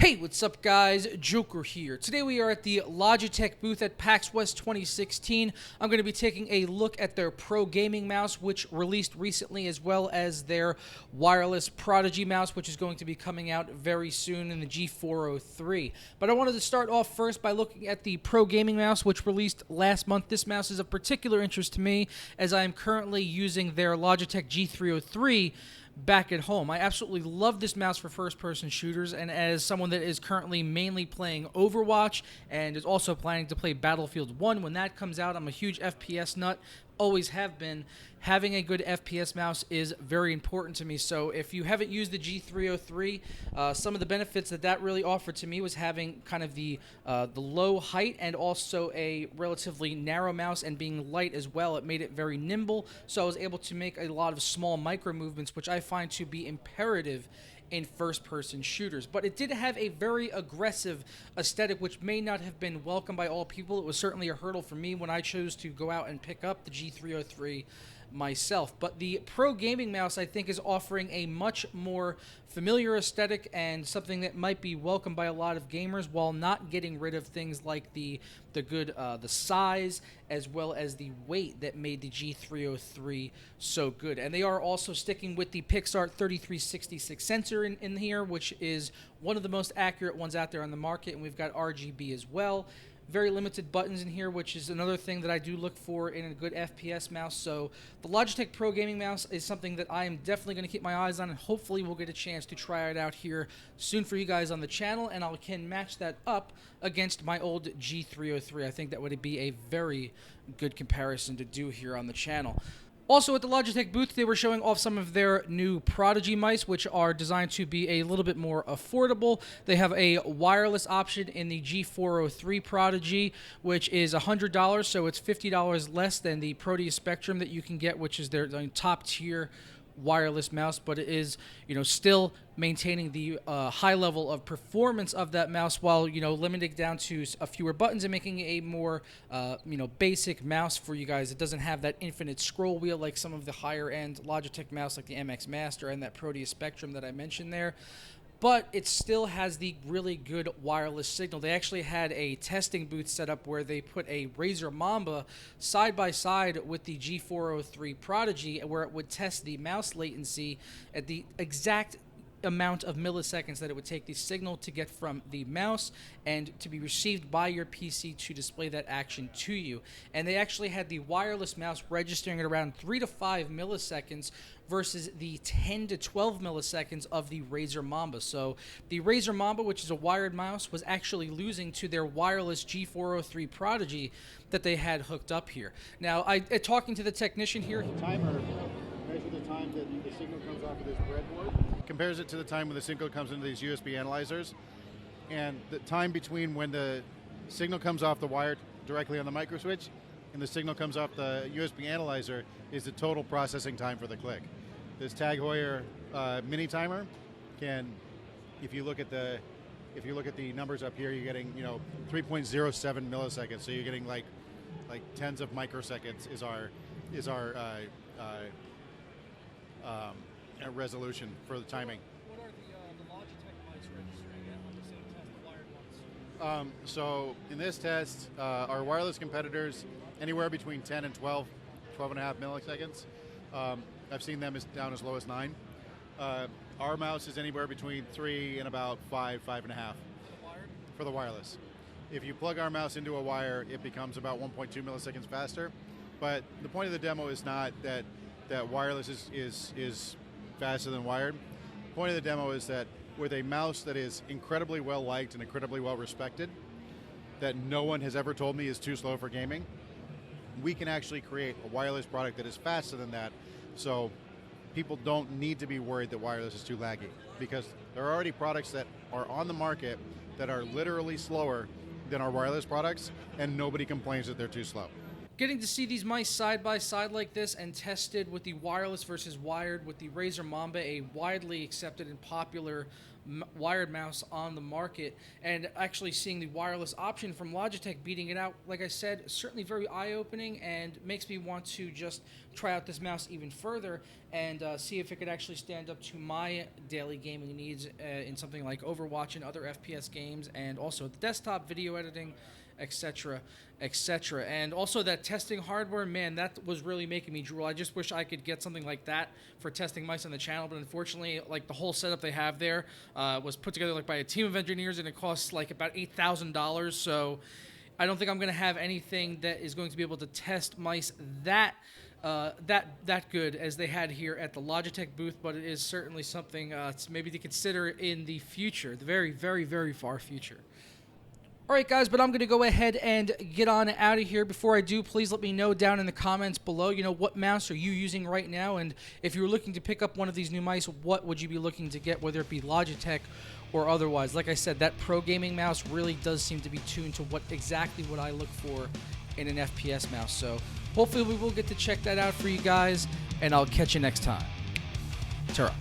Hey, what's up guys? Joker here. Today we are at the Logitech booth at PAX West 2016. I'm going to be taking a look at their Pro Gaming Mouse, which released recently, as well as their wireless Prodigy Mouse, which is going to be coming out very soon in the G403. But I wanted to start off first by looking at the Pro Gaming Mouse, which released last month. This mouse is of particular interest to me, as I am currently using their Logitech G403 back at home. I absolutely love this mouse for first-person shooters, and as someone that is currently mainly playing Overwatch and is also planning to play Battlefield 1 when that comes out, I'm a huge FPS nut, always have been. Having a good FPS mouse is very important to me. So if you haven't used the G303, some of the benefits that really offered to me was having kind of the low height and also a relatively narrow mouse, and being light as well. It made it very nimble, so I was able to make a lot of small micro movements, which I find to be imperative in first-person shooters. But it did have a very aggressive aesthetic, which may not have been welcomed by all people. It was certainly a hurdle for me when I chose to go out and pick up the G303 myself. But the Pro Gaming Mouse, I think, is offering a much more familiar aesthetic and something that might be welcomed by a lot of gamers, while not getting rid of things like the size as well as the weight that made the G303 so good. And they are also sticking with the PixArt 3366 sensor in here, which is one of the most accurate ones out there on the market, and we've got RGB as well. Very limited buttons in here, which is another thing that I do look for in a good FPS mouse. So the Logitech Pro Gaming Mouse is something that I am definitely going to keep my eyes on, and hopefully we'll get a chance to try it out here soon for you guys on the channel, and I can match that up against my old G303. I think that would be a very good comparison to do here on the channel. Also, at the Logitech booth, they were showing off some of their new Prodigy mice, which are designed to be a little bit more affordable. They have a wireless option in the G403 Prodigy, which is $100, so it's $50 less than the Proteus Spectrum that you can get, which is their top-tier wireless mouse, but it is, still maintaining the high level of performance of that mouse, while limiting down to a fewer buttons and making it a more basic mouse for you guys. It doesn't have that infinite scroll wheel like some of the higher end Logitech mouse, like the MX Master and that Proteus Spectrum that I mentioned there. But it still has the really good wireless signal. They actually had a testing booth set up where they put a Razer Mamba side by side with the G403 Prodigy, where it would test the mouse latency at the exact amount of milliseconds that it would take the signal to get from the mouse and to be received by your PC to display that action to you. And they actually had the wireless mouse registering at around 3 to 5 milliseconds versus the 10 to 12 milliseconds of the Razer Mamba. So the Razer Mamba, which is a wired mouse, was actually losing to their wireless G403 Prodigy that they had hooked up here. Now, talking to the technician here, timer measures the time that the signal comes off of this breadboard, compares it to the time when the signal comes into these USB analyzers, and the time between when the signal comes off the wire directly on the micro switch and the signal comes off the USB analyzer is the total processing time for the click. This Tag Heuer mini timer can, if you look at the numbers up here, you're getting 3.07 milliseconds. So you're getting like tens of microseconds is our resolution for the timing. what are the Logitech mice registering at on the same test, the wired ones? So in this test, our wireless competitors, anywhere between 10 and 12 and a half milliseconds. I've seen them down as low as 9. Our mouse is anywhere between 3 and about 5 and a half. For the wireless. If you plug our mouse into a wire, it becomes about 1.2 milliseconds faster. But the point of the demo is not that wireless is faster than wired. The point of the demo is that with a mouse that is incredibly well liked and incredibly well respected, that no one has ever told me is too slow for gaming, we can actually create a wireless product that is faster than that, so people don't need to be worried that wireless is too laggy, because there are already products that are on the market that are literally slower than our wireless products, and nobody complains that they're too slow. Getting to see these mice side by side like this and tested with the wireless versus wired with the Razer Mamba, a widely accepted and popular wired mouse on the market, and actually seeing the wireless option from Logitech beating it out, like I said, certainly very eye-opening and makes me want to just try out this mouse even further and see if it could actually stand up to my daily gaming needs in something like Overwatch and other FPS games, and also the desktop video editing, etc., etc. And also that testing hardware, man, that was really making me drool. I just wish I could get something like that for testing mice on the channel, but unfortunately, like, the whole setup they have there was put together like by a team of engineers, and it costs like about $8,000. So I don't think I'm going to have anything that is going to be able to test mice that good as they had here at the Logitech booth, but it is certainly something maybe to consider in the future, the very, very, very far future. All right, guys, but I'm going to go ahead and get on out of here. Before I do, please let me know down in the comments below, what mouse are you using right now? And if you're looking to pick up one of these new mice, what would you be looking to get, whether it be Logitech or otherwise? Like I said, that pro gaming mouse really does seem to be tuned to exactly what I look for in an FPS mouse. So hopefully we will get to check that out for you guys, and I'll catch you next time. Ta-ra.